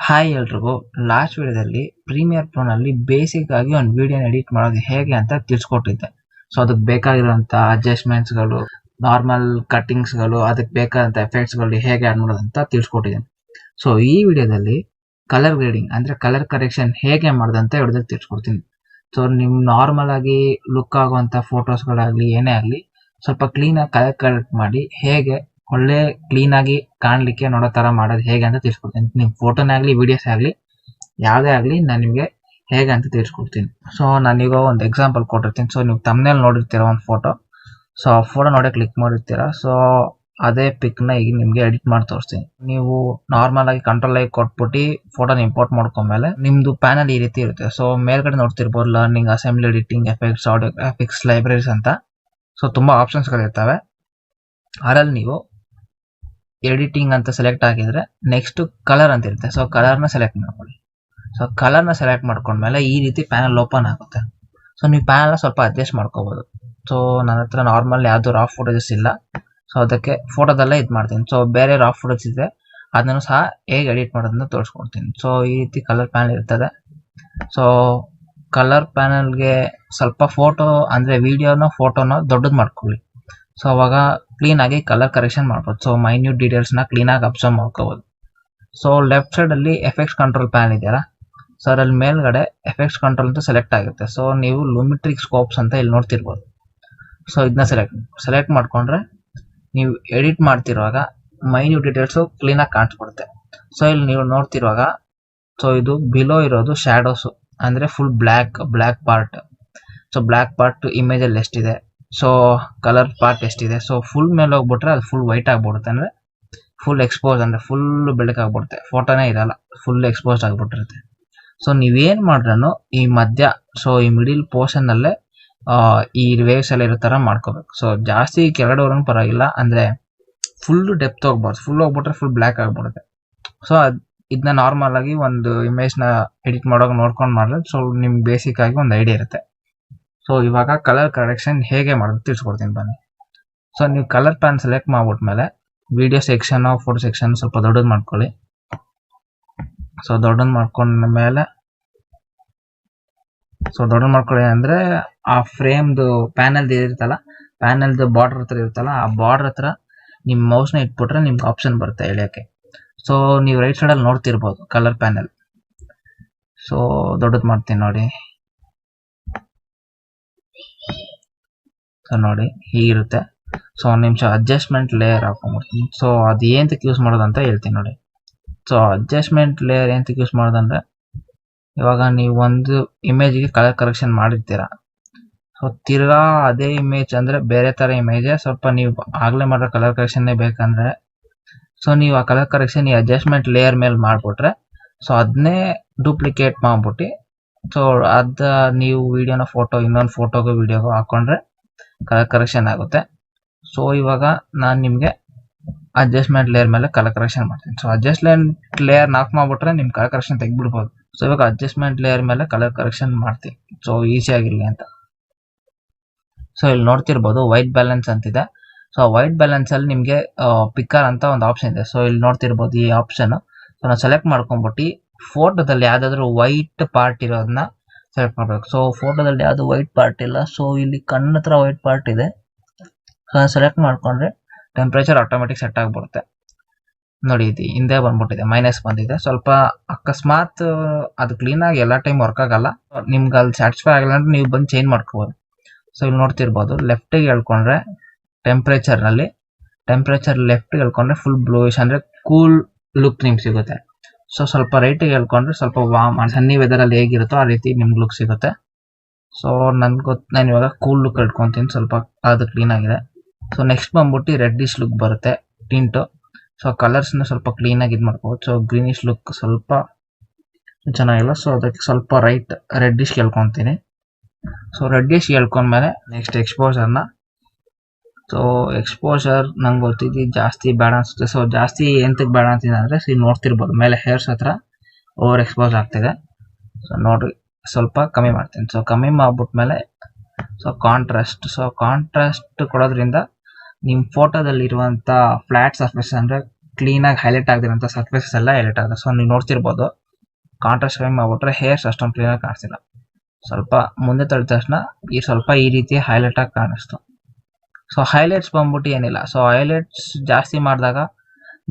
Hi ಎಲ್ರಿಗೂ. Last ವಿಡಿಯೋದಲ್ಲಿ premier pro ನಲ್ಲಿ ಬೇಸಿಕ್ ಆಗಿ ಒಂದು ವಿಡಿಯೋನ ಎಡಿಟ್ ಮಾಡೋದು ಹೇಗೆ ಅಂತ ತಿಳಿಸ್ಕೊಟ್ಟಿದ್ದೆ. ಸೊ ಅದಕ್ಕೆ ಬೇಕಾಗಿರುವಂತ ಅಡ್ಜಸ್ಟ್ಮೆಂಟ್ಸ್ ಗಳು, ನಾರ್ಮಲ್ ಕಟ್ಟಿಂಗ್ಸ್ ಗಳು, ಅದಕ್ಕೆ ಬೇಕಾದಂತ ಎಫೆಕ್ಟ್ಸ್ ಗಳು ಹೇಗೆ ಆಡ್ ಮಾಡೋದು ಅಂತ ತಿಳಿಸ್ಕೊಟ್ಟಿದ್ದೀನಿ. ಸೊ ಈ ವಿಡಿಯೋದಲ್ಲಿ ಕಲರ್ ಗ್ರೇಡಿಂಗ್ ಅಂದ್ರೆ ಕಲರ್ ಕರೆಕ್ಷನ್ ಹೇಗೆ ಮಾಡೋದು ಅಂತ ಹಿಡಿದು ತಿಳಿಸ್ಕೊಡ್ತೀನಿ. ಸೊ ನಿಮ್ ನಾರ್ಮಲ್ ಆಗಿ ಲುಕ್ ಆಗುವಂತ ಫೋಟೋಸ್ ಗಳಾಗ್ಲಿ ಏನೇ ಆಗ್ಲಿ ಸ್ವಲ್ಪ ಕ್ಲೀನ್ ಆಗಿ ಕಲರ್ ಕರೆಕ್ಟ್ ಮಾಡಿ ಹೇಗೆ ಒಳ್ಳೆ ಕ್ಲೀನ್ ಆಗಿ ಕಾಣ್ಲಿಕ್ಕೆ ನೋಡೋ ತರ ಮಾಡೋದು ಹೇಗೆ ಅಂತ ತಿಳಿಸ್ಕೊಡ್ತೀನಿ. ನಿಮ್ ಫೋಟೋನೇ ಆಗ್ಲಿ ವಿಡಿಯೋಸ್ ಆಗ್ಲಿ ಯಾವ್ದೇ ಆಗ್ಲಿ ನಾನು ನಿಮ್ಗೆ ಹೇಗೆ ಅಂತ ತಿಳಿಸ್ಕೊಡ್ತೀನಿ. ಸೊ ನಾನೀಗ ಒಂದು ಎಕ್ಸಾಂಪಲ್ ಕೊಟ್ಟಿರ್ತೀನಿ. ಸೊ ನೀವು ತಮ್ಮನೇಲಿ ನೋಡಿರ್ತೀರ ಒಂದು ಫೋಟೋ. ಸೊ ಆ ಫೋಟೋ ನೋಡಿ ಕ್ಲಿಕ್ ಮಾಡಿರ್ತೀರ. ಸೊ ಅದೇ ಪಿಕ್ ನ ಈಗ ನಿಮ್ಗೆ ಎಡಿಟ್ ಮಾಡಿ ತೋರಿಸ್ತೀನಿ. ನೀವು ನಾರ್ಮಲ್ ಆಗಿ ಕಂಟ್ರೋಲ್ ಆಗಿ ಕೊಟ್ಬಿಟ್ಟು ಫೋಟೋನ ಇಂಪೋರ್ಟ್ ಮಾಡ್ಕೊಂಡ್ಮೇಲೆ ನಿಮ್ದು ಪ್ಯಾನಲ್ ಈ ರೀತಿ ಇರುತ್ತೆ. ಸೊ ಮೇಲ್ಗಡೆ ನೋಡ್ತಿರ್ಬೋದು learning, assembly, editing, effects, audio graphics, libraries ಅಂತ. ಸೊ ತುಂಬಾ ಆಪ್ಷನ್ಸ್ ಗಳಿರ್ತವೆ. ಅದರಲ್ಲಿ ನೀವು ಎಡಿಟಿಂಗ್ ಅಂತ ಸೆಲೆಕ್ಟ್ ಆಗಿದ್ರೆ ನೆಕ್ಸ್ಟ್ ಕಲರ್ ಅಂತ ಇರುತ್ತೆ. ಸೊ ಕಲರ್ ನ ಸೆಲೆಕ್ಟ್ ಮಾಡ್ಕೊಳ್ಳಿ. ಸೊ ಕಲರ್ ನ ಸೆಲೆಕ್ಟ್ ಮಾಡ್ಕೊಂಡ್ಮೇಲೆ ಈ ರೀತಿ ಪ್ಯಾನಲ್ ಓಪನ್ ಆಗುತ್ತೆ. ಸೊ ನೀವು ಪ್ಯಾನಲ್ ಸ್ವಲ್ಪ ಅಡ್ಜಸ್ಟ್ ಮಾಡ್ಕೋಬಹುದು. ಸೊ ನನ್ನ ಹತ್ರ ನಾರ್ಮಲ್ ಯಾವ್ದು ರಾ ಫೋಟೋಸ್ ಇಲ್ಲ. ಸೊ ಅದಕ್ಕೆ ಫೋಟೋದಲ್ಲೇ ಇದು ಮಾಡ್ತೀನಿ. ಸೊ ಬೇರೆ ರಾ ಫೋಟೋಸ್ ಇದೆ ಅದನ್ನು ಸಹ ಹೇಗೆ ಎಡಿಟ್ ಮಾಡೋದನ್ನ ತೋರಿಸ್ಕೊಡ್ತೀನಿ. ಸೊ ಈ ರೀತಿ ಕಲರ್ ಪ್ಯಾನಲ್ ಇರ್ತದೆ. ಸೊ ಕಲರ್ ಪ್ಯಾನಲ್ಗೆ ಸ್ವಲ್ಪ ಫೋಟೋ ಅಂದ್ರೆ ವಿಡಿಯೋನ ಫೋಟೋನ ದೊಡ್ಡದು ಮಾಡ್ಕೊಳ್ಳಿ. ಸೊ ಅವಾಗ ಕ್ಲೀನ್ ಆಗಿ ಕಲರ್ ಕರೆಕ್ಷನ್ ಮಾಡ್ಬೋದು. ಸೊ ಮೈನ್ಯೂಟ್ ಡೀಟೇಲ್ಸ್ ನ ಕ್ಲೀನ್ ಆಗಿ ಅಬ್ಸರ್ವ್ ಮಾಡ್ಕೋಬಹುದು. ಸೊ ಲೆಫ್ಟ್ ಸೈಡ್ ಅಲ್ಲಿ ಎಫೆಕ್ಟ್ಸ್ ಕಂಟ್ರೋಲ್ ಪ್ಯಾನ್ ಇದೆಯಲ್ಲ, ಸೊ ಅದ್ರಲ್ಲಿ ಮೇಲ್ಗಡೆ ಎಫೆಕ್ಟ್ಸ್ ಕಂಟ್ರೋಲ್ ಅಂತ ಸೆಲೆಕ್ಟ್ ಆಗುತ್ತೆ. ಸೊ ನೀವು ಲುಮಿಟ್ರಿಕ್ ಸ್ಕೋಪ್ಸ್ ಅಂತ ಇಲ್ಲಿ ನೋಡ್ತಿರ್ಬೋದು. ಸೊ ಇದನ್ನ ಸೆಲೆಕ್ಟ್ ಮಾಡ್ಕೊಂಡ್ರೆ ನೀವು ಎಡಿಟ್ ಮಾಡ್ತಿರುವಾಗ ಮೈನ್ಯೂಟ್ ಡೀಟೇಲ್ಸ್ ಕ್ಲೀನ್ ಆಗಿ ಕಾಣಿಸ್ಬಿಡುತ್ತೆ. ಸೊ ಇಲ್ಲಿ ನೀವು ನೋಡ್ತಿರುವಾಗ ಸೊ ಇದು ಬಿಲೋ ಇರೋದು ಶ್ಯಾಡೋಸ್ ಅಂದ್ರೆ full black part. So black part image ಅಲ್ಲಿ ಎಷ್ಟಿದೆ, ಸೊ ಕಲರ್ ಪಾರ್ಟ್ ಎಷ್ಟಿದೆ. ಸೊ ಫುಲ್ ಮೇಲೆ ಹೋಗ್ಬಿಟ್ರೆ ಅದು ಫುಲ್ ವೈಟ್ ಆಗ್ಬಿಡುತ್ತೆ. ಅಂದ್ರೆ ಫುಲ್ ಎಕ್ಸ್ಪೋಸ್ ಅಂದ್ರೆ ಫುಲ್ ಬೆಳಕಾಗ್ಬಿಡುತ್ತೆ. ಫೋಟೋನೇ ಇರಲ್ಲ, ಫುಲ್ ಎಕ್ಸ್ಪೋಸ್ ಆಗ್ಬಿಟ್ಟಿರುತ್ತೆ. ಸೊ ನೀವೇನ್ ಮಾಡ್ರೂ ಈ ಮಧ್ಯ, ಸೊ ಈ ಮಿಡಿಲ್ ಪೋರ್ಷನ್ ಅಲ್ಲೇ ಈ ವೇವ್ಸ್ ಎಲ್ಲ ಇರೋ ತರ ಮಾಡ್ಕೋಬೇಕು. ಸೊ ಜಾಸ್ತಿ ಕೆಳಗಡೆ ಪರವಾಗಿಲ್ಲ, ಅಂದ್ರೆ ಫುಲ್ ಡೆಪ್ತ್ ಹೋಗ್ಬಾರ್ದು. ಫುಲ್ ಹೋಗ್ಬಿಟ್ರೆ ಫುಲ್ ಬ್ಲ್ಯಾಕ್ ಆಗ್ಬಿಡುತ್ತೆ. ಸೊ ಇದನ್ನ ನಾರ್ಮಲ್ ಆಗಿ ಒಂದು ಇಮೇಜ್ ನ ಎಡಿಟ್ ಮಾಡೋಕೆ ನೋಡ್ಕೊಂಡು ಮಾಡಿದ್ರೆ ಸೊ ನಿಮ್ಗೆ ಬೇಸಿಕ್ ಆಗಿ ಒಂದು ಐಡಿಯಾ ಇರುತ್ತೆ. ಸೊ ಇವಾಗ ಕಲರ್ ಕರೆಕ್ಷನ್ ಹೇಗೆ ಮಾಡೋದು ತಿಳಿಸ್ಕೊಡ್ತೀನಿ ಬನ್ನಿ. ಸೊ ನೀವು ಕಲರ್ ಪ್ಯಾನ್ ಸೆಲೆಕ್ಟ್ ಮಾಡ್ಬಿಟ್ಮೇಲೆ ವಿಡಿಯೋ ಸೆಕ್ಷನ್, ಫೋಟೋ ಸೆಕ್ಷನ್ ಸ್ವಲ್ಪ ದೊಡ್ಡದು ಮಾಡ್ಕೊಳ್ಳಿ. ಸೊ ದೊಡ್ಡದು ಮಾಡ್ಕೊಂಡ ಮೇಲೆ ಅಂದ್ರೆ ಆ ಫ್ರೇಮ್ದು ಪ್ಯಾನಲ್ ಇರುತ್ತಲ್ಲ, ಪ್ಯಾನಲ್ದು ಬಾರ್ಡರ್ ಹತ್ರ ಇರುತ್ತಲ್ಲ, ಆ ಬಾರ್ಡರ್ ಹತ್ರ ನಿಮ್ ಮೌಸ್ ನ ಇಟ್ಬಿಟ್ರೆ ನಿಮ್ಗೆ ಆಪ್ಷನ್ ಬರುತ್ತೆ ಎಳೆಯಕ್ಕೆ. ಸೊ ನೀವು ರೈಟ್ ಸೈಡ್ ಅಲ್ಲಿ ನೋಡ್ತಿರ್ಬೋದು ಕಲರ್ ಪ್ಯಾನಲ್. ಸೊ ದೊಡ್ಡದು ಮಾಡ್ತೀನಿ ನೋಡಿ. ಸೊ ನೋಡಿ ಹೀಗಿರುತ್ತೆ. ಸೊ ಒಂದು ನಿಮಿಷ ಅಡ್ಜಸ್ಟ್ಮೆಂಟ್ ಲೇಯರ್ ಹಾಕೊಂಡ್ಬಿಡ್ತೀನಿ. ಸೊ ಅದು ಏನಕ್ಕೆ ಯೂಸ್ ಮಾಡೋದಂತ ಹೇಳ್ತೀನಿ ನೋಡಿ. ಸೊ ಅಡ್ಜಸ್ಟ್ಮೆಂಟ್ ಲೇಯರ್ ಏನಕ್ಕೆ ಯೂಸ್ ಮಾಡೋದಂದ್ರೆ ಇವಾಗ ನೀವು ಒಂದು ಇಮೇಜ್ಗೆ ಕಲರ್ ಕರೆಕ್ಷನ್ ಮಾಡಿರ್ತೀರಾ. ಸೊ ತಿರ್ಗಾ ಅದೇ ಇಮೇಜ್ ಅಂದ್ರೆ ಬೇರೆ ತರ ಇಮೇಜ್ ಸ್ವಲ್ಪ ನೀವು ಆಗ್ಲೇ ಮಾಡೋ ಕಲರ್ ಕರೆಕ್ಷನ್ ಬೇಕಂದ್ರೆ ಸೊ ನೀವು ಆ ಕಲರ್ ಕರೆಕ್ಷನ್ ಈ ಅಡ್ಜಸ್ಟ್ಮೆಂಟ್ ಲೇಯರ್ ಮೇಲೆ ಮಾಡ್ಬಿಟ್ರೆ ಸೊ ಅದನ್ನೇ ಡೂಪ್ಲಿಕೇಟ್ ಮಾಡ್ಬಿಟ್ಟು ಸೊ ಅದ ನೀವು ವಿಡಿಯೋನ ಫೋಟೋ ಇನ್ನೊಂದು ಫೋಟೋಗೂ ವಿಡಿಯೋಗೂ ಹಾಕೊಂಡ್ರೆ ಕಲರ್ ಕರೆಕ್ಷನ್ ಆಗುತ್ತೆ. ಸೊ ಇವಾಗ ನಾನು ನಿಮ್ಗೆ ಅಡ್ಜಸ್ಟ್ಮೆಂಟ್ ಲೇಯರ್ ಮೇಲೆ ಕಲರ್ ಕರೆಕ್ಷನ್ ಮಾಡ್ತೀನಿ. ಸೊ ಅಡ್ಜಸ್ಟ್ಮೆಂಟ್ ಲೇಯರ್ ನಾಕ್ ಮಾಡ್ಬಿಟ್ರೆ ನಿಮ್ ಕಲರ್ ಕರೆಕ್ಷನ್ ತೆಗ್ಬಿಡ್ಬೋದು. ಸೊ ಇವಾಗ ಅಡ್ಜಸ್ಟ್ಮೆಂಟ್ ಲೇಯರ್ ಮೇಲೆ ಕಲರ್ ಕರೆಕ್ಷನ್ ಮಾಡ್ತೀನಿ. ಸೊ ಈಸಿ ಆಗಿರ್ಲಿ ಅಂತ. ಸೊ ಇಲ್ಲಿ ನೋಡ್ತಿರ್ಬೋದು ವೈಟ್ ಬ್ಯಾಲೆನ್ಸ್ ಅಂತಿದೆ. ಸೊ ವೈಟ್ ಬ್ಯಾಲೆನ್ಸ್ ಅಲ್ಲಿ ನಿಮ್ಗೆ ಪಿಕ್ಕರ್ ಅಂತ ಒಂದು ಆಪ್ಷನ್ ಇದೆ. ಸೊ ಇಲ್ಲಿ ನೋಡ್ತಿರ್ಬೋದು ಈ ಆಪ್ಷನ್. ಸೊ ನಾವು ಸೆಲೆಕ್ಟ್ ಮಾಡ್ಕೊಂಡ್ಬಿಟ್ಟು ಫೋಟೋದಲ್ಲಿ ಯಾವ್ದಾದ್ರು ವೈಟ್ ಪಾರ್ಟ್ ಇರೋದನ್ನ ಸೆಲೆಕ್ಟ್ ಮಾಡ್ಬೇಕು. ಸೊ ಫೋಟೋದಲ್ಲಿ ಯಾವ್ದು ವೈಟ್ ಪಾರ್ಟ್ ಇಲ್ಲ. ಸೊ ಇಲ್ಲಿ ಕಣ್ಣ ಹತ್ರ ವೈಟ್ ಪಾರ್ಟ್ ಇದೆ. ಸೆಲೆಕ್ಟ್ ಮಾಡ್ಕೊಂಡ್ರೆ ಟೆಂಪರೇಚರ್ ಆಟೋಮೆಟಿಕ್ ಸೆಟ್ ಆಗ್ಬಿಡುತ್ತೆ. ನೋಡಿ ಇದು ಹಿಂದೆ ಬಂದ್ಬಿಟ್ಟಿದೆ, ಮೈನಸ್ ಬಂದಿದೆ. ಸ್ವಲ್ಪ ಅಕಸ್ಮಾತ್ ಅದು ಕ್ಲೀನ್ ಆಗಿ ಎಲ್ಲ ಟೈಮ್ ವರ್ಕ್ ಆಗಲ್ಲ, ನಿಮ್ಗೆ ಅಲ್ಲಿ ಸ್ಯಾಟಿಸ್ಫೈ ಆಗಲ್ಲ ಅಂದ್ರೆ ನೀವು ಬಂದು ಚೇಂಜ್ ಮಾಡ್ಕೋಬಹುದು. ಸೊ ಇಲ್ಲಿ ನೋಡ್ತಿರ್ಬೋದು ಲೆಫ್ಟ್ ಗೆ ಹೇಳ್ಕೊಂಡ್ರೆ ಟೆಂಪರೇಚರ್ ಲೆಫ್ಟ್ ಗೆ ಹೇಳ್ಕೊಂಡ್ರೆ ಫುಲ್ ಬ್ಲೂಯಿಶ್ ಅಂದ್ರೆ ಕೂಲ್ ಲುಕ್ ನಿಮ್ಗೆ ಸಿಗುತ್ತೆ. ಸೊ ಸ್ವಲ್ಪ ರೈಟ್ ಗೆ ಹೇಳ್ಕೊಂಡ್ರೆ ಸ್ವಲ್ಪ ವಾರ್ಮ್ ಸನ್ನಿ ವೆದರ್ ಅಲ್ಲಿ ಹೇಗಿರುತ್ತೋ ಆ ರೀತಿ ನಿಮ್ಗೆ ಲುಕ್ ಸಿಗುತ್ತೆ. ಸೊ ನಾನು ಇವಾಗ ಕೂಲ್ ಲುಕ್ ಇಟ್ಕೊಂತೀನಿ. ಸ್ವಲ್ಪ ಅದು ಕ್ಲೀನ್ ಆಗಿದೆ. ಸೊ ನೆಕ್ಸ್ಟ್ ಬಂದ್ಬಿಟ್ಟು ರೆಡ್ಡಿಶ್ ಲುಕ್ ಬರುತ್ತೆ ಟಿಂಟ್. ಸೊ ಕಲರ್ಸ್ ನ ಸ್ವಲ್ಪ ಕ್ಲೀನ್ ಆಗಿ ಇದು ಮಾಡ್ಕೋಬಹುದು. ಸೊ ಗ್ರೀನಿಶ್ ಲುಕ್ ಸ್ವಲ್ಪ ಚೆನ್ನಾಗಿಲ್ಲ. ಸೊ ಅದಕ್ಕೆ ಸ್ವಲ್ಪ ರೈಟ್ ರೆಡ್ಡಿಶ್ ಹೇಳ್ಕೊಂತೀನಿ. ಸೊ ರೆಡ್ಡಿಶ್ ಹೇಳ್ಕೊಂಡ್ಮೇಲೆ ನೆಕ್ಸ್ಟ್ ಎಕ್ಸ್ಪೋಜರ್ನ. ಸೊ ಎಕ್ಸ್ಪೋಜರ್ ನಂಗೆ ಗೊತ್ತಿದ್ದು ಜಾಸ್ತಿ ಬೇಡ ಅನ್ಸುತ್ತೆ. ಸೊ ಜಾಸ್ತಿ ಎಂತಕ್ಕೆ ಬೇಡ ಅಂತಿದೆ ಅಂದ್ರೆ ಸೊ ನೋಡ್ತಿರ್ಬೋದು ಮೇಲೆ ಹೇರ್ಸ್ ಹತ್ರ ಓವರ್ ಎಕ್ಸ್ಪೋಸ್ ಆಗ್ತಿದೆ. ಸೊ ನೋಡ್ರಿ ಸ್ವಲ್ಪ ಕಮ್ಮಿ ಮಾಡ್ತೀನಿ. ಸೊ ಕಮ್ಮಿ ಮಾಡ್ಬಿಟ್ಮೇಲೆ ಸೊ ಕಾಂಟ್ರಾಸ್ಟ್ ಕೊಡೋದ್ರಿಂದ ನಿಮ್ ಫೋಟೋದಲ್ಲಿ ಇರುವಂತ ಫ್ಲಾಟ್ ಸರ್ಫೇಸ್ ಅಂದ್ರೆ ಕ್ಲೀನಾಗಿ ಹೈಲೈಟ್ ಆಗದಿರೋಂಥ ಸರ್ಫೇಸಸ್ ಎಲ್ಲ ಹೈಲೈಟ್ ಆಗುತ್ತೆ. ಸೊ ನೀವು ನೋಡ್ತಿರ್ಬೋದು ಕಾಂಟ್ರಾಸ್ಟ್ ಕಮ್ಮಿ ಮಾಡ್ಬಿಟ್ರೆ ಹೇರ್ಸ್ ಅಷ್ಟೊಂದು ಕ್ಲೀನಾಗಿ ಕಾಣಿಸ್ತಿಲ್ಲ. ಸ್ವಲ್ಪ ಮುಂದೆ ತಳ್ಳಿದ ತಕ್ಷಣ ಸ್ವಲ್ಪ ಈ ರೀತಿ ಹೈಲೈಟ್ ಆಗಿ ಕಾಣಿಸ್ತು. ಸೊ ಹೈಲೈಟ್ಸ್ ಬಂದ್ಬಿಟ್ಟು ಏನಿಲ್ಲ. ಸೊ ಹೈಲೈಟ್ಸ್ ಜಾಸ್ತಿ ಮಾಡಿದಾಗ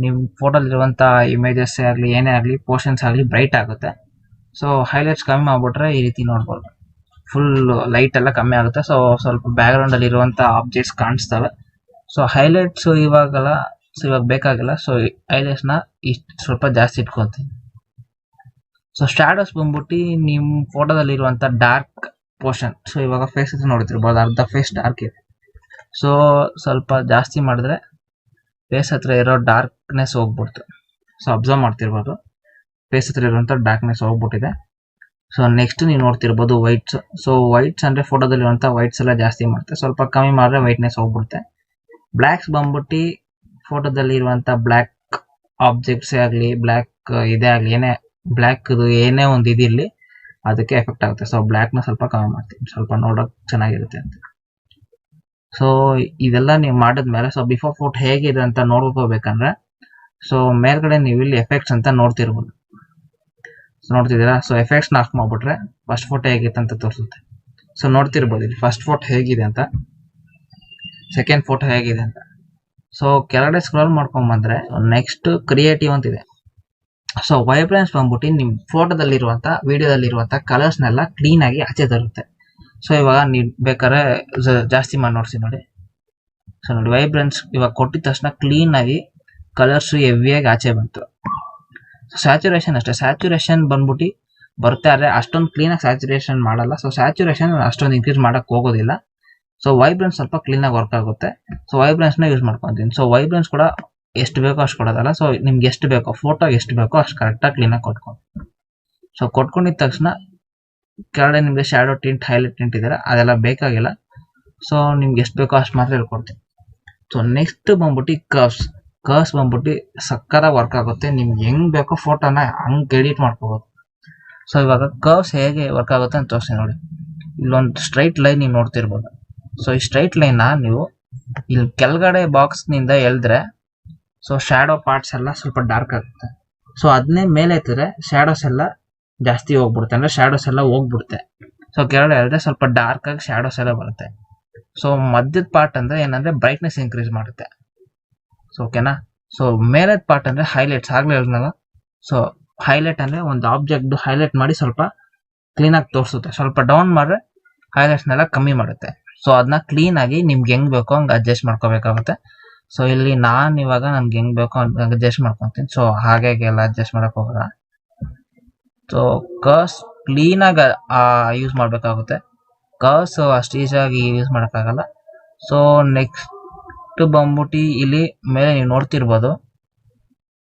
ನಿಮ್ಮ ಫೋಟೋಲಿರುವಂಥ ಇಮೇಜಸ್ ಆಗಲಿ ಏನೇ ಆಗಲಿ ಪೋರ್ಷನ್ಸ್ ಆಗಲಿ ಬ್ರೈಟ್ ಆಗುತ್ತೆ. ಸೊ ಹೈಲೈಟ್ಸ್ ಕಮ್ಮಿ ಮಾಡಿಬಿಟ್ರೆ ಈ ರೀತಿ ನೋಡ್ಬೋದು ಫುಲ್ ಲೈಟ್ ಎಲ್ಲ ಕಮ್ಮಿ ಆಗುತ್ತೆ. ಸೊ ಸ್ವಲ್ಪ ಬ್ಯಾಕ್ಗ್ರೌಂಡಲ್ಲಿ ಇರುವಂಥ ಆಬ್ಜೆಕ್ಟ್ಸ್ ಕಾಣಿಸ್ತವೆ. ಸೊ ಹೈಲೈಟ್ಸ್ ಇವಾಗೆಲ್ಲ ಇವಾಗ ಬೇಕಾಗಿಲ್ಲ. ಸೊ ಹೈಲೈಟ್ಸ್ನ ಇಷ್ಟು ಸ್ವಲ್ಪ ಜಾಸ್ತಿ ಇಟ್ಕೊತೀನಿ. ಸೊ ಶ್ಯಾಡೋಸ್ ಬಂದ್ಬಿಟ್ಟು ನಿಮ್ಮ ಫೋಟೋದಲ್ಲಿರುವಂಥ ಡಾರ್ಕ್ ಪೋರ್ಷನ್, ಸೊ ಇವಾಗ ಫೇಸ್ ಹತ್ರ ನೋಡ್ತಿರ್ಬೋದು ಅರ್ಧ ಫೇಸ್ ಡಾರ್ಕ್ ಇದೆ. ಸೊ ಸ್ವಲ್ಪ ಜಾಸ್ತಿ ಮಾಡಿದ್ರೆ ಫೇಸ್ ಹತ್ರ ಇರೋ ಡಾರ್ಕ್ನೆಸ್ ಹೋಗ್ಬಿಡ್ತು. ಸೊ ಅಬ್ಸರ್ವ್ ಮಾಡ್ತಿರ್ಬೋದು ಫೇಸ್ ಹತ್ರ ಇರುವಂಥ ಡಾರ್ಕ್ನೆಸ್ ಹೋಗ್ಬಿಟ್ಟಿದೆ. ಸೊ ನೆಕ್ಸ್ಟ್ ನೀವು ನೋಡ್ತಿರ್ಬೋದು ವೈಟ್ಸ್. ಸೊ ವೈಟ್ಸ್ ಅಂದರೆ ಫೋಟೋದಲ್ಲಿರುವಂಥ ವೈಟ್ಸ್ ಎಲ್ಲ ಜಾಸ್ತಿ ಮಾಡುತ್ತೆ. ಸ್ವಲ್ಪ ಕಮ್ಮಿ ಮಾಡಿದ್ರೆ ವೈಟ್ನೆಸ್ ಹೋಗ್ಬಿಡುತ್ತೆ. ಬ್ಲ್ಯಾಕ್ಸ್ ಬಂದ್ಬಿಟ್ಟು ಫೋಟೋದಲ್ಲಿ ಇರುವಂಥ ಬ್ಲ್ಯಾಕ್ ಆಬ್ಜೆಕ್ಟ್ಸೇ ಆಗಲಿ ಬ್ಲ್ಯಾಕ್ ಇದೇ ಆಗಲಿ ಏನೇ ಬ್ಲ್ಯಾಕ್ದು ಏನೇ ಒಂದು ಇದಿರಲಿ ಅದಕ್ಕೆ ಎಫೆಕ್ಟ್ ಆಗುತ್ತೆ. ಸೊ ಬ್ಲ್ಯಾಕ್ನ ಸ್ವಲ್ಪ ಕಮ್ಮಿ ಮಾಡ್ತೀನಿ, ಸ್ವಲ್ಪ ನೋಡೋಕೆ ಚೆನ್ನಾಗಿರುತ್ತೆ ಅಂತ. ಸೊ ಇದೆಲ್ಲ ನೀವು ಮಾಡಿದ್ಮೇಲೆ ಸೊ ಬಿಫೋರ್ ಫೋಟೋ ಹೇಗಿದೆ ಅಂತ ನೋಡ್ಕೋಬೇಕಂದ್ರೆ ಸೊ ಮೇಲ್ಗಡೆ ನೀವು ಇಲ್ಲಿ ಎಫೆಕ್ಟ್ಸ್ ಅಂತ ನೋಡ್ತಿರ್ಬೋದು. ಸೊ ನೋಡ್ತಿದ್ದೀರಾ? ಸೊ ಎಫೆಕ್ಟ್ಸ್ನ ಆಫ್ ಮಾಡಿಬಿಟ್ರೆ ಫಸ್ಟ್ ಫೋಟೋ ಹೇಗಿತ್ತು ಅಂತ ತೋರಿಸುತ್ತೆ. ಸೊ ನೋಡ್ತಿರ್ಬೋದು ಇಲ್ಲಿ ಫಸ್ಟ್ ಫೋಟೋ ಹೇಗಿದೆ ಅಂತ, ಸೆಕೆಂಡ್ ಫೋಟೋ ಹೇಗಿದೆ ಅಂತ. ಸೊ ಕೆಳಗಡೆ ಸ್ಕ್ರೋಲ್ ಮಾಡ್ಕೊಂಡ್ಬಂದ್ರೆ ನೆಕ್ಸ್ಟ್ ಕ್ರಿಯೇಟಿವ್ ಅಂತಿದೆ. ಸೊ ವೈಬ್ರೆನ್ಸ್ ಬಂದ್ಬಿಟ್ಟು ನಿಮ್ಮ ಫೋಟೋದಲ್ಲಿರುವಂಥ ವಿಡಿಯೋದಲ್ಲಿರುವಂಥ ಕಲರ್ಸ್ನೆಲ್ಲ ಕ್ಲೀನಾಗಿ ಆಚೆ ತರುತ್ತೆ. ಸೊ ಇವಾಗ ನೀವು ಬೇಕಾದ್ರೆ ಜಾಸ್ತಿ ಮಾಡಿ ನೋಡ್ಸಿ ನೋಡಿ. ಸೊ ನೋಡಿ ವೈಬ್ರೆನ್ಸ್ ಇವಾಗ ಕೊಟ್ಟಿದ ತಕ್ಷಣ ಕ್ಲೀನಾಗಿ ಕಲರ್ಸು ಹೆವಿಯಾಗಿ ಆಚೆ ಬಂತು. ಸೊ ಸ್ಯಾಚುರೇಷನ್ ಅಷ್ಟೇ, ಸ್ಯಾಚುರೇಷನ್ ಬಂದ್ಬಿಟ್ಟು ಬರುತ್ತೆ ಆದರೆ ಅಷ್ಟೊಂದು ಕ್ಲೀನಾಗಿ ಸ್ಯಾಚುರೇಷನ್ ಮಾಡಲ್ಲ. ಸೊ ಸ್ಯಾಚುರೇಷನ್ ಅಷ್ಟೊಂದು ಇನ್ಕ್ರೀಸ್ ಮಾಡೋಕ್ಕೆ ಹೋಗೋದಿಲ್ಲ. ಸೊ ವೈಬ್ರೆನ್ಸ್ ಸ್ವಲ್ಪ ಕ್ಲೀನಾಗಿ ವರ್ಕ್ ಆಗುತ್ತೆ. ಸೊ ವೈಬ್ರೆನ್ಸ್ನ ಯೂಸ್ ಮಾಡ್ಕೊತೀನಿ. ಸೊ ವೈಬ್ರೆನ್ಸ್ ಕೂಡ ಎಷ್ಟು ಬೇಕೋ ಅಷ್ಟು ಕೊಡೋದಲ್ಲ. ಸೊ ನಿಮ್ಗೆ ಎಷ್ಟು ಬೇಕೋ ಫೋಟೋ ಎಷ್ಟು ಬೇಕೋ ಅಷ್ಟು ಕರೆಕ್ಟಾಗಿ ಕ್ಲೀನಾಗಿ ಕೊಟ್ಕೊಂಡು. ಸೊ ಕೊಟ್ಕೊಂಡಿದ್ದ ತಕ್ಷಣ ಕೆಳಗಡೆ ನಿಮಗೆ ಶ್ಯಾಡೋ ಟಿಂಟ್ ಹೈಲೈಟ್ ಟಿಂಟ್ ಇದೆಯಲ್ಲ ಅದೆಲ್ಲ ಬೇಕಾಗಿಲ್ಲ. ಸೊ ನಿಮ್ಗೆ ಎಷ್ಟು ಬೇಕೋ ಅಷ್ಟು ಮಾತ್ರ ಹೇಳ್ಕೊಡ್ತೀನಿ. ಸೊ ನೆಕ್ಸ್ಟ್ ಬಂದ್ಬಿಟ್ಟು ಕರ್ವ್ಸ್ ಬಂದ್ಬಿಟ್ಟು ಸಕ್ಕತ್ತಾಗಿ ವರ್ಕ್ ಆಗುತ್ತೆ. ನಿಮ್ಗೆ ಹೆಂಗೆ ಬೇಕೋ ಫೋಟೋನ ಹಂಗೆ ಎಡಿಟ್ ಮಾಡ್ಕೋಬೋದು. ಸೊ ಇವಾಗ ಕರ್ವ್ಸ್ ಹೇಗೆ ವರ್ಕ್ ಆಗುತ್ತೆ ಅಂತ ತೋರಿಸ್ತೀನಿ ನೋಡಿ. ಇಲ್ಲೊಂದು ಸ್ಟ್ರೈಟ್ ಲೈನ್ ನೀವು ನೋಡ್ತಿರ್ಬೋದು. ಸೊ ಈ ಸ್ಟ್ರೈಟ್ ಲೈನ್ನ ನೀವು ಇಲ್ಲಿ ಕೆಳಗಡೆ ಬಾಕ್ಸ್ನಿಂದ ಎಳೆದ್ರೆ ಸೊ ಶ್ಯಾಡೋ ಪಾರ್ಟ್ಸ್ ಎಲ್ಲ ಸ್ವಲ್ಪ ಡಾರ್ಕ್ ಆಗುತ್ತೆ. ಸೊ ಅದನ್ನೇ ಮೇಲೆ ಎತ್ತಿದ್ರೆ ಶ್ಯಾಡೋಸ್ ಎಲ್ಲ ಜಾಸ್ತಿ ಹೋಗ್ಬಿಡುತ್ತೆ, ಅಂದರೆ ಶ್ಯಾಡೋಸ್ ಎಲ್ಲ ಹೋಗ್ಬಿಡುತ್ತೆ. ಸೊ ಕೆಳಗಡೆ ಎಳೆದ್ರೆ ಸ್ವಲ್ಪ ಡಾರ್ಕ್ ಆಗಿ ಶ್ಯಾಡೋಸ್ ಎಲ್ಲ ಬರುತ್ತೆ. ಸೊ ಮಧ್ಯದ ಪಾರ್ಟ್ ಅಂದರೆ ಏನಂದರೆ ಬ್ರೈಟ್ನೆಸ್ ಇನ್ಕ್ರೀಸ್ ಮಾಡುತ್ತೆ. ಸೊ ಓಕೆನಾ? ಸೊ ಮೇಲದ ಪಾರ್ಟ್ ಅಂದರೆ ಹೈಲೈಟ್ಸ್ ಆಗಲೇ ಹೇಳಿದ್ನಲ್ಲ. ಸೊ ಹೈಲೈಟ್ ಅಂದರೆ ಒಂದು ಆಬ್ಜೆಕ್ಟ್ ಹೈಲೈಟ್ ಮಾಡಿ ಸ್ವಲ್ಪ ಕ್ಲೀನಾಗಿ ತೋರಿಸುತ್ತೆ. ಸ್ವಲ್ಪ ಡೌನ್ ಮಾಡಿದ್ರೆ ಹೈಲೈಟ್ಸ್ನೆಲ್ಲ ಕಮ್ಮಿ ಮಾಡುತ್ತೆ. ಸೊ ಅದನ್ನ ಕ್ಲೀನಾಗಿ ನಿಮ್ಗೆ ಹೆಂಗೆ ಬೇಕೋ ಹಂಗೆ ಅಡ್ಜಸ್ಟ್ ಮಾಡ್ಕೋಬೇಕಾಗುತ್ತೆ. ಸೊ ಇಲ್ಲಿ ನಾನು ಇವಾಗ ನನ್ಗೆ ಹೆಂಗೆ ಬೇಕೋ ಹಂಗೆ ಅಡ್ಜಸ್ಟ್ ಮಾಡ್ಕೊತೀನಿ. ಸೊ ಹಾಗೆ ಎಲ್ಲ ಅಡ್ಜಸ್ಟ್ ಮಾಡೋಕೆ ಹೋಗಲ್ಲ. ಸೊ ಕರ್ವ್ಸ್ ಕ್ಲೀನಾಗಿ ಯೂಸ್ ಮಾಡಬೇಕಾಗುತ್ತೆ. ಕರ್ವ್ಸ್ ಅಷ್ಟು ಈಸಿಯಾಗಿ ಯೂಸ್ ಮಾಡೋಕ್ಕಾಗಲ್ಲ. ಸೊ ನೆಕ್ಸ್ಟ್ ಬಂದ್ಬಿಟ್ಟು ಇಲ್ಲಿ ಮೇಲೆ ನೀವು ನೋಡ್ತಿರ್ಬೋದು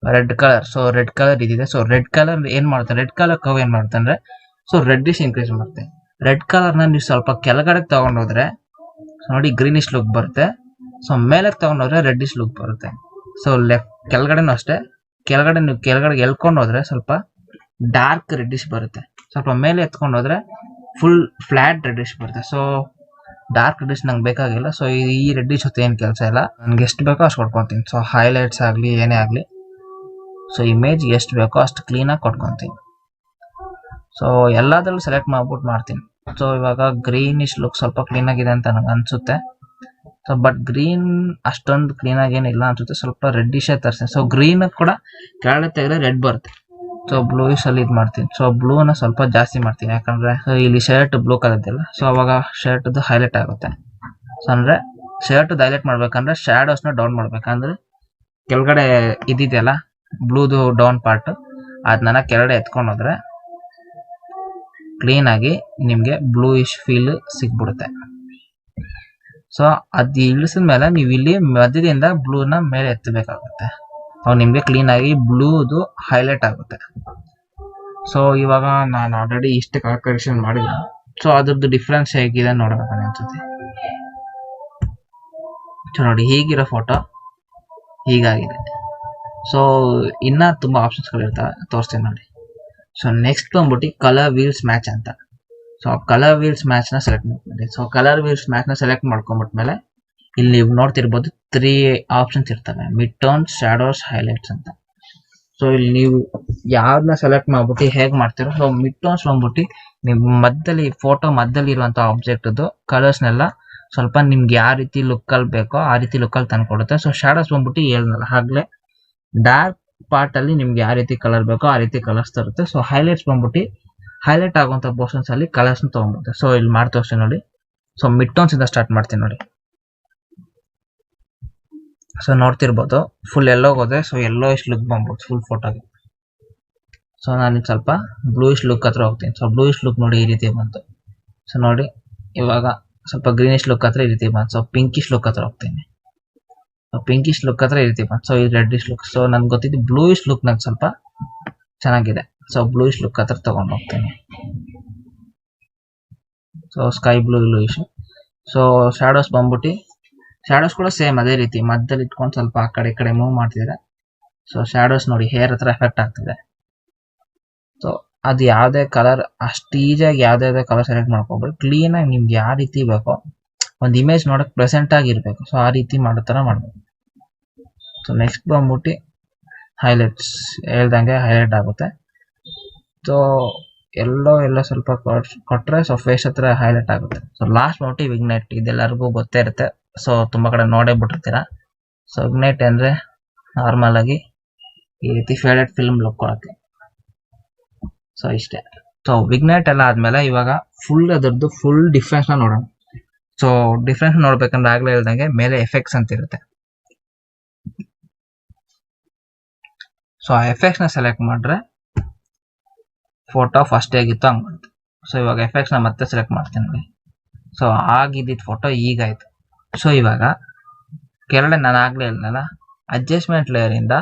red colour. So red colour ಇದಿದೆ. ಸೊ ರೆಡ್ ಕಲರ್ ಏನು ಮಾಡುತ್ತೆ, ರೆಡ್ ಕಲರ್ ಕರ್ವ್ ಏನು ಮಾಡುತ್ತೆ ಅಂದರೆ ಸೊ ರೆಡ್ಡಿಶ್ ಇನ್ಕ್ರೀಸ್ ಮಾಡುತ್ತೆ. ರೆಡ್ ಕಲರ್ನ ನೀವು ಸ್ವಲ್ಪ ಕೆಳಗಡೆ ತಗೊಂಡೋದ್ರೆ ನೋಡಿ ಗ್ರೀನಿಶ್ ಲುಕ್ ಬರುತ್ತೆ. ಸೊ ಮೇಲೆ ತಗೊಂಡೋದ್ರೆ ರೆಡ್ಡಿಶ್ ಲುಕ್ ಬರುತ್ತೆ. ಸೊ ಕೆಳಗಡೆನೂ ಅಷ್ಟೇ, ಕೆಳಗಡೆ ನೀವು ಕೆಳಗಡೆ ಎಳ್ಕೊಂಡು ಹೋದ್ರೆ ಸ್ವಲ್ಪ ಡಾರ್ಕ್ ರೆಡ್ಡಿಶ್ ಬರುತ್ತೆ. ಸ್ವಲ್ಪ ಮೇಲೆ ಎತ್ಕೊಂಡು ಹೋದ್ರೆ ಫುಲ್ ಫ್ಲಾಟ್ ರೆಡ್ಡಿಶ್ ಬರುತ್ತೆ. ಸೊ ಡಾರ್ಕ್ ರೆಡ್ಡಿಶ್ ನಂಗೆ ಬೇಕಾಗಿಲ್ಲ. ಸೊ ಈ ರೆಡ್ಡಿಶ್ ಜೊತೆ ಏನು ಕೆಲಸ ಇಲ್ಲ, ನನಗೆ ಎಷ್ಟು ಬೇಕೋ ಅಷ್ಟು ಕೊಟ್ಕೊತೀನಿ. ಸೊ ಹೈಲೈಟ್ಸ್ ಆಗಲಿ ಏನೇ ಆಗಲಿ ಸೊ ಇಮೇಜ್ ಎಷ್ಟು ಬೇಕೋ ಅಷ್ಟು ಕ್ಲೀನಾಗಿ ಕೊಟ್ಕೊತೀನಿ. ಸೊ ಎಲ್ಲದರಲ್ಲೂ ಸೆಲೆಕ್ಟ್ ಮಾಡ್ಬಿಟ್ಟು ಮಾಡ್ತೀನಿ. ಸೊ ಇವಾಗ ಗ್ರೀನಿಶ್ ಲುಕ್ ಸ್ವಲ್ಪ ಕ್ಲೀನಾಗಿದೆ ಅಂತ ನನಗೆ ಅನಿಸುತ್ತೆ. ಸೊ ಬಟ್ ಗ್ರೀನ್ ಅಷ್ಟೊಂದು ಕ್ಲೀನಾಗಿ ಏನಿಲ್ಲ ಅನ್ಸುತ್ತೆ, ಸ್ವಲ್ಪ ರೆಡ್ಡಿಶೇ ತರಿಸ್ತೀನಿ. ಸೊ ಗ್ರೀನ್ ಕೂಡ ಕೆಳಗಡೆ ತೆಗೆದ್ರೆ ರೆಡ್ ಬರುತ್ತೆ. ಸೊ ಬ್ಲೂಯಿಶ್ ಅಲ್ಲಿ ಇದು ಮಾಡ್ತೀನಿ. ಸೊ ಬ್ಲೂನ ಸ್ವಲ್ಪ ಜಾಸ್ತಿ ಮಾಡ್ತೀನಿ, ಯಾಕಂದರೆ ಇಲ್ಲಿ ಶರ್ಟ್ ಬ್ಲೂ ಕಲರ್ದಿಲ್ಲ. ಸೊ ಅವಾಗ ಶರ್ಟ್ದು ಹೈಲೈಟ್ ಆಗುತ್ತೆ. ಸೊ ಅಂದರೆ ಶರ್ಟ್ದು ಹೈಲೈಟ್ ಮಾಡ್ಬೇಕಂದ್ರೆ ಶ್ಯಾಡೋಸ್ನ ಡೌನ್ ಮಾಡ್ಬೇಕಂದ್ರೆ ಕೆಳಗಡೆ ಇದಿದೆಯಲ್ಲ ಬ್ಲೂದು ಡೌನ್ ಪಾರ್ಟ್ ಅದನ್ನ ಕೆಳಗಡೆ ಎತ್ಕೊಂಡು ಹೋದ್ರೆ ಕ್ಲೀನಾಗಿ ನಿಮಗೆ ಬ್ಲೂಯಿಶ್ ಫೀಲ್ ಸಿಗ್ಬಿಡುತ್ತೆ. ಸೊ ಅದು ಇಳಿಸಿದ ಮೇಲೆ ನೀವು ಇಲ್ಲಿ ಮಧ್ಯದಿಂದ ಬ್ಲೂನ ಮೇಲೆ ಎತ್ತಬೇಕಾಗುತ್ತೆ. ಅವಾಗ ನಿಮಗೆ ಕ್ಲೀನಾಗಿ ಬ್ಲೂದು ಹೈಲೈಟ್ ಆಗುತ್ತೆ. ಸೊ ಇವಾಗ ನಾನು ಆಲ್ರೆಡಿ ಇಷ್ಟು ಕಲರ್ ಕರೆಕ್ಷನ್ ಮಾಡಿದ್ದೀನಿ. ಸೊ ಅದ್ರದ್ದು ಡಿಫ್ರೆನ್ಸ್ ಹೇಗಿದೆ ನೋಡ್ಬೇಕಂತ ಅನ್ಸುತ್ತೆ. ಸೊ ನೋಡಿ ಹೀಗಿರೋ ಫೋಟೋ ಹೀಗಾಗಿದೆ. ಸೊ ಇನ್ನೂ ತುಂಬ ಆಪ್ಷನ್ಸ್ಗಳಿರ್ತವೆ, ತೋರಿಸ್ತೀನಿ ನೋಡಿ. ಸೊ ನೆಕ್ಸ್ಟ್ ಬಂದ್ಬಿಟ್ಟು ಕಲರ್ ವೀಲ್ಸ್ ಮ್ಯಾಚ್ ಅಂತ. ಸೊ ಕಲರ್ ವೀಲ್ಸ್ ಮ್ಯಾಚ್ನ ಸೆಲೆಕ್ಟ್ ಮಾಡ್ಕೊಂಡಿ. ಸೊ ಕಲರ್ ವೀಲ್ಸ್ ಮ್ಯಾಚ್ನ ಸೆಲೆಕ್ಟ್ ಮಾಡ್ಕೊಂಬಿಟ್ಮೇಲೆ ಇಲ್ಲಿ ನೀವು ನೋಡ್ತಿರ್ಬೋದು 3 ಆಪ್ಷನ್ಸ್ ಇರ್ತವೆ, ಮಿಡ್ ಟೋನ್ಸ್, ಶಾಡೋಸ್, ಹೈಲೈಟ್ಸ್ ಅಂತ. ಸೊ ಇಲ್ಲಿ ನೀವು ಯಾವ್ದನ್ನ ಸೆಲೆಕ್ಟ್ ಮಾಡ್ಬಿಟ್ಟು ಹೇಗೆ ಮಾಡ್ತೀರೋ, ಸೊ ಮಿಡ್ ಟೋನ್ಸ್ ಬಂದ್ಬಿಟ್ಟು ನೀವು ಮಧ್ಯದಲ್ಲಿ ಫೋಟೋ ಮಧ್ಯದಲ್ಲಿ ಇರುವಂತ ಆಬ್ಜೆಕ್ಟ್ದು ಕಲರ್ಸ್ನೆಲ್ಲ ಸ್ವಲ್ಪ ನಿಮ್ಗೆ ಯಾವ ರೀತಿ ಲುಕ್ಕಲ್ಲಿ ಬೇಕೋ ಆ ರೀತಿ ಲುಕ್ಕಲ್ಲಿ ತಂದ್ಕೊಡುತ್ತೆ. ಸೊ ಶಾಡೋಸ್ ಬಂದ್ಬಿಟ್ಟು ಹೇಳ್ನಲ್ಲ ಆಗ್ಲೇ ಡಾರ್ಕ್ ಪಾರ್ಟ್ ಅಲ್ಲಿ ನಿಮ್ಗೆ ಯಾವ ರೀತಿ ಕಲರ್ ಬೇಕೋ ಆ ರೀತಿ ಕಲರ್ಸ್ ತರುತ್ತೆ. ಸೊ ಹೈಲೈಟ್ಸ್ ಬಂದ್ಬಿಟ್ಟು ಹೈಲೈಟ್ ಆಗುವಂತ ಪೋರ್ಷನ್ಸ್ ಅಲ್ಲಿ ಕಲರ್ಸ್ ತಗೊಂಡ್ಬಿಡುತ್ತೆ. ಸೊ ಇಲ್ಲಿ ಮಾಡ್ತೋರ್ಸಿ ನೋಡಿ. ಸೊ ಮಿಡ್ ಟೋನ್ಸ್ ಇಂದ ಸ್ಟಾರ್ಟ್ ಮಾಡ್ತೀನಿ ನೋಡಿ. ಸೊ ನೋಡ್ತಿರ್ಬೋದು ಫುಲ್ ಎಲ್ಲೋ ಹೋದೆ. ಸೊ ಎಲ್ಲೋ ಇಷ್ಟು ಲುಕ್ ಬಂದ್ಬಿಟ್ಟು ಫುಲ್ ಫೋಟೋಗೆ. ಸೊ ನಾನು ಸ್ವಲ್ಪ ಬ್ಲೂಯಿಶ್ ಲುಕ್ ಹತ್ರ ಹೋಗ್ತೀನಿ. ಸೊ ಬ್ಲೂಯಿಶ್ ಲುಕ್ ನೋಡಿ ಈ ರೀತಿ ಬಂತು. ಸೊ ನೋಡಿ ಇವಾಗ ಸ್ವಲ್ಪ ಗ್ರೀನಿಶ್ ಲುಕ್ ಹತ್ರ ಈ ರೀತಿ ಬಂತು. ಸೊ ಪಿಂಕಿಶ್ ಲುಕ್ ಹತ್ರ ಹೋಗ್ತೀನಿ. ಸೊ ಪಿಂಕಿಶ್ ಲುಕ್ ಹತ್ರ ಈ ರೀತಿ ಬಂತು. ಸೊ ಈ ರೆಡ್ಡಿಶ್ ಲುಕ್. ಸೊ ನನ್ಗೆ ಗೊತ್ತಿದ್ದು ಬ್ಲೂಯಿಶ್ ಲುಕ್ ನಂಗೆ ಸ್ವಲ್ಪ ಚೆನ್ನಾಗಿದೆ. ಸೊ ಬ್ಲೂಯಿಶ್ ಲುಕ್ ಹತ್ರ ತಗೊಂಡು ಹೋಗ್ತೀನಿ. So sky bluish. So shadows ಬಂದ್ಬಿಟ್ಟು ಶಾಡೋಸ್ ಕೂಡ ಸೇಮ್ ಅದೇ ರೀತಿ ಮಧ್ಯದಲ್ಲಿ ಇಟ್ಕೊಂಡು ಸ್ವಲ್ಪ ಆ ಕಡೆ ಈ ಕಡೆ ಮೂವ್ ಮಾಡ್ತಿದ್ರೆ. ಸೊ ಶಾಡೋಸ್ ನೋಡಿ ಹೇರ್ ಹತ್ರ ಎಫೆಕ್ಟ್ ಆಗ್ತಿದೆ. ಸೊ ಅದು ಯಾವುದೇ ಕಲರ್ ಅಷ್ಟು ಈಸಿಯಾಗಿ ಯಾವುದೇ ಕಲರ್ ಸೆಲೆಕ್ಟ್ ಮಾಡ್ಕೊಬೋದು. ಕ್ಲೀನ್ ಆಗಿ ನಿಮ್ಗೆ ಯಾವ ರೀತಿ ಬೇಕೋ ಒಂದು ಇಮೇಜ್ ನೋಡಕ್ ಪ್ರೆಸೆಂಟ್ ಆಗಿರ್ಬೇಕು. ಸೊ ಆ ರೀತಿ ಮಾಡೋ ತರ ಮಾಡ್ಬೇಕು. ಸೊ ನೆಕ್ಸ್ಟ್ ಬಂದ್ಬಿಟ್ಟು ಹೈಲೈಟ್ಸ್ ಹೇಳ್ದಂಗೆ ಹೈಲೈಟ್ ಆಗುತ್ತೆ. ಸೊ ಎಲ್ಲೋ ಸ್ವಲ್ಪ ಕೊಟ್ರೆ ಸೊ ಫೇಸ್ ಹತ್ರ ಹೈಲೈಟ್ ಆಗುತ್ತೆ. ಸೊ ಲಾಸ್ಟ್ ಬಂದ್ಬಿಟ್ಟು ವಿಗ್ನೈಟ್. ಇದೆಲ್ಲರಿಗೂ ಗೊತ್ತೇ ಇರುತ್ತೆ. ಸೊ ತುಂಬಾ ಕಡೆ ನೋಡೇ ಬಿಟ್ಟಿರ್ತೀರಾ. ಸೊ ವಿಗ್ನೈಟ್ ಅಂದ್ರೆ ನಾರ್ಮಲ್ ಆಗಿ ಈ ರೀತಿ ಫೇಡೆಡ್ ಫಿಲ್ಮ್ ಲುಕ್ ಕೊಡಕ್ಕೆ. ಸೊ ಇಷ್ಟೇ. ಸೊ ವಿಗ್ನೈಟ್ ಎಲ್ಲ ಆದ್ಮೇಲೆ ಇವಾಗ ಫುಲ್ ಅದರದ್ದು ಫುಲ್ ಡಿಫ್ರೆನ್ಸ್ ನ ನೋಡೋಣ. ಸೊ ಡಿಫ್ರೆನ್ಸ್ ನೋಡ್ಬೇಕಂದ್ರೆ ಆಗ್ಲೇ ಹೇಳ್ದಂಗೆ ಮೇಲೆ ಎಫೆಕ್ಟ್ಸ್ ಅಂತ ಇರುತ್ತೆ. ಸೊ ಆ ಎಫೆಕ್ಟ್ಸ್ ನ ಸೆಲೆಕ್ಟ್ ಮಾಡ್ರೆ ಫೋಟೋ ಫಸ್ಟ್ ಹೇಗಿತ್ತು ಹಂಗ್ ಬಂತು. ಸೊ ಇವಾಗ ಎಫೆಕ್ಟ್ಸ್ ನ ಮತ್ತೆ ಸೆಲೆಕ್ಟ್ ಮಾಡ್ತೀನಿ ನೋಡಿ. ಸೊ ಆಗಿದ್ದಿದ್ದು ಫೋಟೋ ಈಗಾಯ್ತು. ಸೊ ಇವಾಗ ಕೆಳಗಡೆ ನಾನು ಆಗ್ಲೇ ಹೇಳಿದ್ನಲ್ಲ ಅಡ್ಜಸ್ಟ್ಮೆಂಟ್ ಲೇಯರ್ ಇಂದ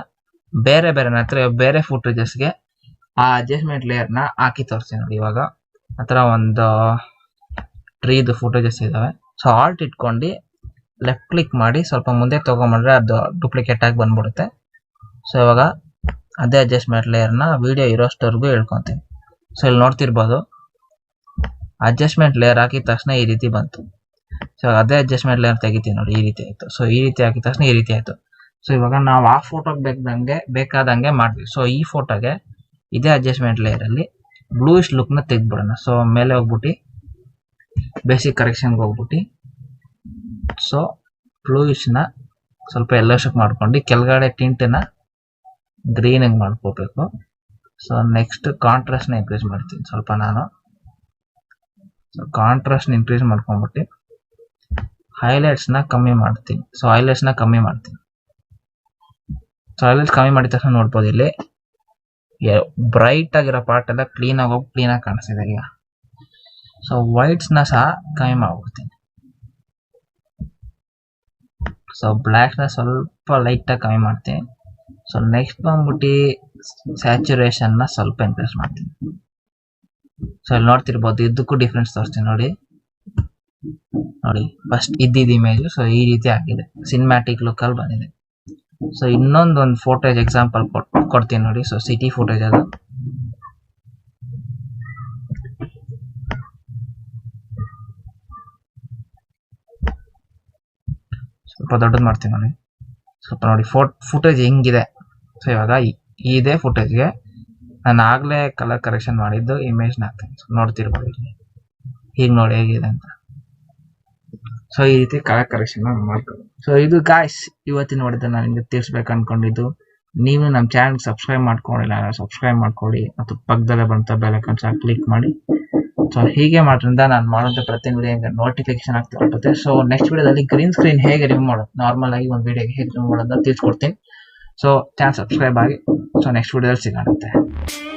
ಬೇರೆ ಹತ್ರ ಬೇರೆ ಫುಟೇಜಸ್ಗೆ ಆ ಅಡ್ಜಸ್ಟ್ಮೆಂಟ್ ಲೇಯರ್ ನ ಹಾಕಿ ತೋರಿಸ್ತೀನಿ ನೋಡಿ. ಇವಾಗ ಹತ್ರ ಒಂದು ಟ್ರೀದು ಫುಟೇಜಸ್ ಇದಾವೆ. ಸೊ ಆಲ್ಟ್ ಇಟ್ಕೊಂಡು ಲೆಫ್ಟ್ ಕ್ಲಿಕ್ ಮಾಡಿ ಸ್ವಲ್ಪ ಮುಂದೆ ತಗೊಂಡ್ರೆ ಅದು ಡೂಪ್ಲಿಕೇಟ್ ಆಗಿ ಬಂದ್ಬಿಡುತ್ತೆ. ಸೊ ಇವಾಗ ಅದೇ ಅಡ್ಜಸ್ಟ್ಮೆಂಟ್ ಲೇಯರ್ ನ ವಿಡಿಯೋ ಇರೋಷ್ಟವರೆಗೂ ಹೇಳ್ಕೊಂತೀನಿ. ಸೊ ಇಲ್ಲಿ ನೋಡ್ತಿರ್ಬೋದು ಅಡ್ಜಸ್ಟ್ಮೆಂಟ್ ಲೇಯರ್ ಹಾಕಿದ ತಕ್ಷಣ ಈ ರೀತಿ ಬಂತು. ಸೊ ಅದೇ ಅಡ್ಜಸ್ಟ್ಮೆಂಟ್ ಲೇಯರ್ ತೆಗಿತೀನಿ ನೋಡಿ ಈ ರೀತಿ ಆಯ್ತು. ಸೊ ಈ ರೀತಿ ಹಾಕಿದ ತಕ್ಷಣ ಈ ರೀತಿ ಆಯ್ತು. ಸೊ ಇವಾಗ ನಾವು ಆ ಫೋಟೋಗೆ ಬೇಕಾದಂಗೆ ಮಾಡ್ತೀವಿ. ಸೊ ಈ ಫೋಟೋಗೆ ಇದೇ ಅಡ್ಜಸ್ಟ್ಮೆಂಟ್ ಲೇಯರ್ ಅಲ್ಲಿ ಬ್ಲೂಯಿಶ್ ಲುಕ್ ನ ತೆಗ್ದ್ಬಿಡೋಣ. ಸೊ ಮೇಲೆ ಹೋಗ್ಬಿಟ್ಟು ಬೇಸಿಕ್ ಕರೆಕ್ಷನ್ಗೆ ಹೋಗ್ಬಿಟ್ಟು ಸೊ ಬ್ಲೂಯಿಶ್ ನ ಸ್ವಲ್ಪ ಎಲ್ಲೋಶಕ್ ಮಾಡ್ಕೊಂಡು ಕೆಳಗಡೆ ಟಿಂಟ್ ನ ಗ್ರೀನ್ ಆಗಿ ಮಾಡ್ಕೋಬೇಕು. ಸೊ ನೆಕ್ಸ್ಟ್ ಕಾಂಟ್ರಾಸ್ಟ್ ನ ಇನ್ಕ್ರೀಸ್ ಮಾಡ್ತೀನಿ ಸ್ವಲ್ಪ ನಾನು. ಸೊ ಕಾಂಟ್ರಾಸ್ಟ್ ಇನ್ಕ್ರೀಸ್ ಮಾಡ್ಕೊಂಡ್ಬಿಟ್ಟು ಹೈಲೈಟ್ಸ್ ನ ಕಮ್ಮಿ ಮಾಡ್ತೀನಿ. ಸೊ ಹೈಲೈಟ್ಸ್ ನ ಕಮ್ಮಿ ಮಾಡ್ತೀನಿ. ಸೊ ಹೈಲೈಟ್ಸ್ ಕಮ್ಮಿ ಮಾಡಿದ ತಕ್ಷಣ ನೋಡ್ಬೋದು ಇಲ್ಲಿ ಬ್ರೈಟ್ ಆಗಿರೋ ಪಾರ್ಟ್ ಎಲ್ಲ ಕ್ಲೀನ್ ಆಗಿ ಕಾಣಿಸ್ತಿದೆ ಈಗ. ಸೊ ವೈಟ್ಸ್ ನ ಸಹ ಕಮ್ಮಿ ಮಾಡ್ಬಿಡ್ತೀನಿ. ಸೊ ಬ್ಲ್ಯಾಕ್ಸ್ ನ ಸ್ವಲ್ಪ ಲೈಟ್ ಆಗಿ ಕಮ್ಮಿ ಮಾಡ್ತೀನಿ. ಸೊ ನೆಕ್ಸ್ಟ್ ಬಂದ್ಬಿಟ್ಟು ಸ್ಯಾಚುರೇಷನ್ ನ ಸ್ವಲ್ಪ ಇನ್ಕ್ರೀಸ್ ಮಾಡ್ತೀನಿ. ಸೊ ಇಲ್ಲಿ ನೋಡ್ತಿರ್ಬೋದು ಇದಕ್ಕೂ ಡಿಫ್ರೆನ್ಸ್ ತೋರಿಸ್ತೀನಿ ನೋಡಿ. ಫಸ್ಟ್ ಇದ್ದಿದ್ದ ಇಮೇಜ್ ಸೊ ಈ ರೀತಿ ಆಗಿದೆ, ಸಿನಿಮ್ಯಾಟಿಕ್ ಲುಕ್ ಅಲ್ಲಿ ಬಂದಿದೆ. ಸೊ ಇನ್ನೊಂದು ಫೋಟೇಜ್ ಎಕ್ಸಾಂಪಲ್ ಕೊಡ್ತೀನಿ ನೋಡಿ. ಸೊ ಸಿಟಿ ಫೋಟೇಜ್ ಅದು. ಸ್ವಲ್ಪ ದೊಡ್ಡದು ಮಾಡ್ತೀನಿ ನೋಡಿ. ಸ್ವಲ್ಪ ನೋಡಿ ಫುಟೇಜ್ ಹೆಂಗಿದೆ. ಸೊ ಇವಾಗ ಇದೇ ಫುಟೇಜ್ಗೆ ನಾನು ಆಗ್ಲೇ ಕಲರ್ ಕರೆಕ್ಷನ್ ಮಾಡಿದ್ದು ಇಮೇಜ್ ನ ಹಾಕ್ತೀನಿ. ಸೊ ನೋಡ್ತಿರ್ಬೋದು ಈಗ ನೋಡಿ ಹೇಗಿದೆ ಅಂತ. ಸೊ ಈ ರೀತಿ ಕಲರ್ ಕರೆಕ್ಷನ್ ಮಾಡ್ಕೊಳ್ಳಿ. ಸೊ ಇದು ಗಾಯ್ಸ್ ಇವತ್ತಿನ ನೋಡಿದ್ರೆ ನಾನು ನಿಮ್ಗೆ ತಿಳಿಸ್ಬೇಕು ಅನ್ಕೊಂಡಿದ್ದು. ನೀವು ನಮ್ಮ ಚಾನಲ್ ಸಬ್ಸ್ಕ್ರೈಬ್ ಮಾಡ್ಕೊಂಡಿಲ್ಲ ಸಬ್ಸ್ಕ್ರೈಬ್ ಮಾಡ್ಕೊಳ್ಳಿ ಮತ್ತು ಪಕ್ಕದಲ್ಲೇ ಬಂತ ಬೆಲ್ ಐಕಾನ್ ಸಹ ಕ್ಲಿಕ್ ಮಾಡಿ. ಸೊ ಹೀಗೆ ಮಾಡೋದ್ರಿಂದ ನಾನು ಮಾಡೋಂಥ ಪ್ರತಿ ವಿಡಿಯೋ ನೋಟಿಫಿಕೇಶನ್ ಆಗ್ತಾ ಇರುತ್ತೆ. ಸೊ ನೆಕ್ಸ್ಟ್ ವಿಡಿಯೋದಲ್ಲಿ ಗ್ರೀನ್ ಸ್ಕ್ರೀನ್ ಹೇಗೆ ರಿಮೂವ್ ಮಾಡೋದು, ನಾರ್ಮಲ್ ಆಗಿ ಒಂದು ವಿಡಿಯೋಗೆ ಹೇಗೆ ರಿಮೂವ್ ಮಾಡೋದು ತಿಳಿಸ್ಕೊಡ್ತೀನಿ. ಸೊ ಚಾನಲ್ ಸಬ್ಸ್ಕ್ರೈಬ್ ಆಗಿ. ಸೊ ನೆಕ್ಸ್ಟ್ ವಿಡಿಯೋದಲ್ಲಿ ಸಿಗೋಣ.